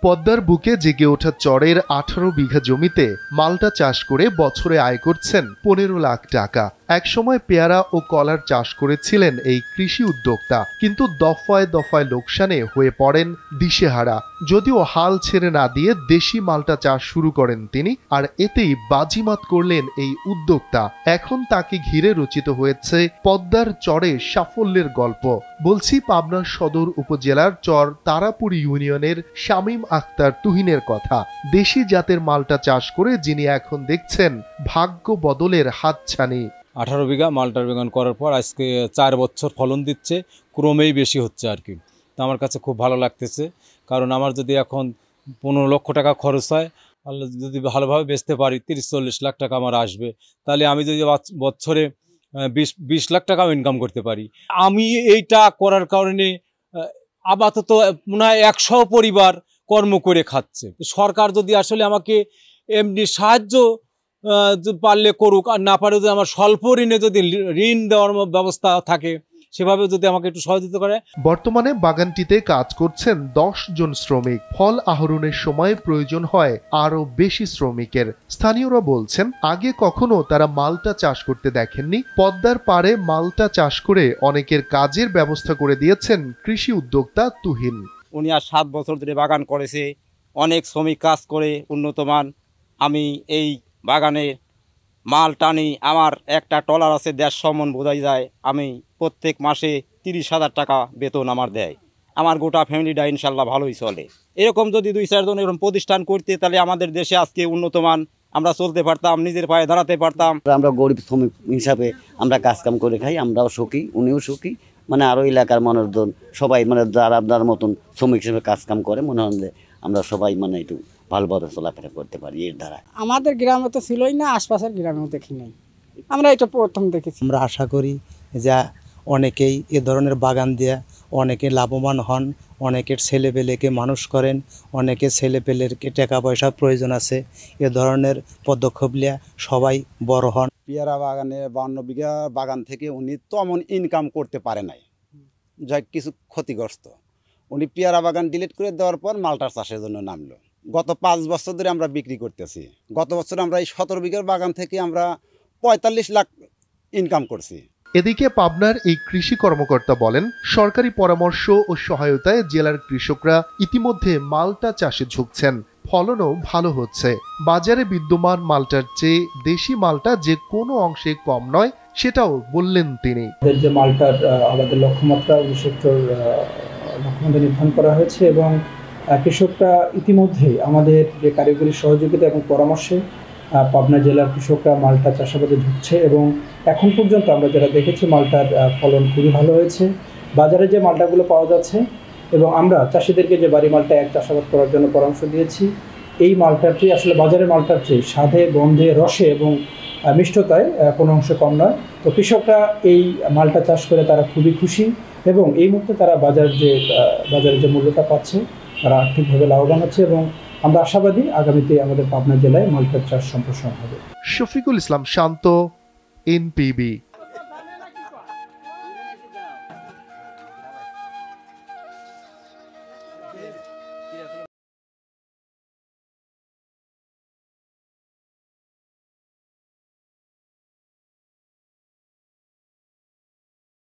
পদ্মার বুকে জেগে ওঠা চরের 18 বিঘা জমিতে মালটা চাষ করে বছরে আয় করছেন 15 লাখ টাকা। একসময় পেয়ারা ও কলার চাষ করেছিলেন এই কৃষি উদ্যোক্তা, কিন্তু দফায় দফায় লোকসানে হয়ে পড়েন দিশেহারা। যদিও হাল ছেড়ে না দিয়ে দেশি মালটা চাষ শুরু করেন তিনি, আর এতেই বাজিমাত করলেন এই উদ্যোক্তা। এখন তাকে ঘিরে রচিত হয়েছে পদ্মার চরে সাফল্যের গল্প। বলছি পাবনা সদর উপজেলার চর তারাপুর ইউনিয়নের শামীম আক্তার তুহিনের কথা। দেশি জাতের মালটা চাষ করে যিনি এখন দেখছেন ভাগ্য বদলের হাতছানি। 18 বিঘা মালটার বাগান করার পর আজকে 4 বছর ফলন দিচ্ছে, ক্রমেই বেশি হচ্ছে আর কি। তো আমার কাছে খুব ভালো লাগতেছে, কারণ আমার যদি এখন 15 লক্ষ টাকা খরচ হয়, যদি ভালোভাবে বেচতে পারি 30-40 লাখ টাকা আমার আসবে, তাহলে আমি যদি বছরে 20 লাখ টাকাও ইনকাম করতে পারি। আমি এইটা করার কারণে আপাতত মনে হয় 100 পরিবার কর্ম করে খাচ্ছে। সরকার যদি আসলে আমাকে এমনি সাহায্য পারলে করুক, আর না পারে যদি আমার স্বল্প ঋণে যদি ঋণ দেওয়ার ব্যবস্থা থাকে, সেভাবে যদি আমাকে একটু সহযোগিতা করে। বর্তমানে বাগানটিতে কাজ করছেন 10 জন শ্রমিক। ফল আহরণের সময় প্রয়োজন হয় আরো বেশি শ্রমিকের। স্থানীয়রা বলছেন আগে কখনো তারা মালটা চাষ করতে দেখেননি। পদ্মার পাড়ে মালটা চাষ করে অনেকের কাজের ব্যবস্থা করে দিয়েছেন কৃষি উদ্যোক্তা তুহিন। উনি আর 7 বছর ধরে বাগান করেছে, অনেক শ্রমিক কাজ করে উন্নতমান। আমি এই বাগানে মাল টানি, আমার একটা ট্রলার আছে 150 মণ বোঝাই যায়। আমি প্রত্যেক মাসে 30,000 টাকা বেতন আমার দেয়। আমার গোটা ফ্যামিলিটা ইনশাল্লাহ ভালোই চলে। এরকম যদি 2-4 জন এরকম প্রতিষ্ঠান করতে, তাহলে আমাদের দেশে আজকে উন্নতমান আমরা চলতে পারতাম, নিজের পায়ে দাঁড়াতে পারতাম। আমরা গরিব শ্রমিক হিসাবে আমরা কাজকাম করে খাই, আমরাও সুখী, উনিও সুখী। মানে আরও এলাকার মানুষজন সবাই মানে যারা আপনার মতন শ্রমিক হিসেবে কাজকাম করে, মনে হয় যে আমরা সবাই মানে একটু ভালোভাবে চলাফেরা করতে পারি এর দ্বারা। আমাদের গ্রামে তো ছিলই না, আশপাশের গ্রামেও দেখি নাই, আমরা এটা প্রথম দেখেছি। আমরা আশা করি যে অনেকেই এ ধরনের বাগান দিয়ে অনেকে লাভবান হন, অনেকের ছেলেপেলেকে মানুষ করেন, অনেকে ছেলেপেলেরকে টাকা পয়সার প্রয়োজন আছে, এ ধরনের পদক্ষেপ নিয়ে সবাই বড় হন। পেয়ারা বাগানে 52 বিঘা বাগান থেকে উনি তেমন ইনকাম করতে পারে নাই, যা কিছু ক্ষতিগ্রস্ত। উনি পেয়ারা বাগান ডিলিট করে দেওয়ার পর মালটার চাষের জন্য নামলো। গত 5 বছর ধরে আমরা বিক্রি করতেছি। গত বছর আমরা এই 17 বিঘার বাগান থেকে আমরা 45 লাখ ইনকাম করছি। এদিকে পাবনার এই কৃষি কর্মকর্তা বলেন, সরকারি পরামর্শ ও সহায়তায় জেলার কৃষকরা ইতিমধ্যে মালটা চাষে ঝুঁকছেন। ফলনও ভালো হচ্ছে। বাজারে বিদ্যমান মালটার চেয়ে দেশি মালটা যে কোনো অংশে কম নয়, সেটাও বললেন তিনি। যে মালটার আমাদের লক্ষ্যমাত্রা 19 হেক্টর লক্ষ্যমাত্রা নির্ধারণ করা হয়েছে, এবং কৃষকরা ইতিমধ্যে আমাদের যে কারিগরি সহযোগিতা এবং পরামর্শে পাবনা জেলার কৃষকরা মালটা চাষাবাদে ঝুঁকছে, এবং এখন পর্যন্ত আমরা যারা দেখেছি মালটার ফলন খুবই ভালো হয়েছে। বাজারে যে মালটাগুলো পাওয়া যাচ্ছে, এবং আমরা চাষিদেরকে যে বাড়ি মালটা এক চাষাবাদ করার জন্য পরামর্শ দিয়েছি, এই মালটার চেয়ে আসলে বাজারের মালটার চেয়ে স্বাদে, গন্ধে, রসে এবং মিষ্টতায় কোনো অংশে কম নয়। তো কৃষকরা এই মালটা চাষ করে তারা খুবই খুশি, এবং এই মুহূর্তে তারা বাজারে যে মূল্যটা পাচ্ছে, তারা আর্থিকভাবে লাভবান হচ্ছে, এবং আমরা আশাবাদী আগামীতে আমাদের পাবনা জেলায় মালটার চাষ সম্প্রসারণ হবে। শফিকুল ইসলাম শান্ত, NPB।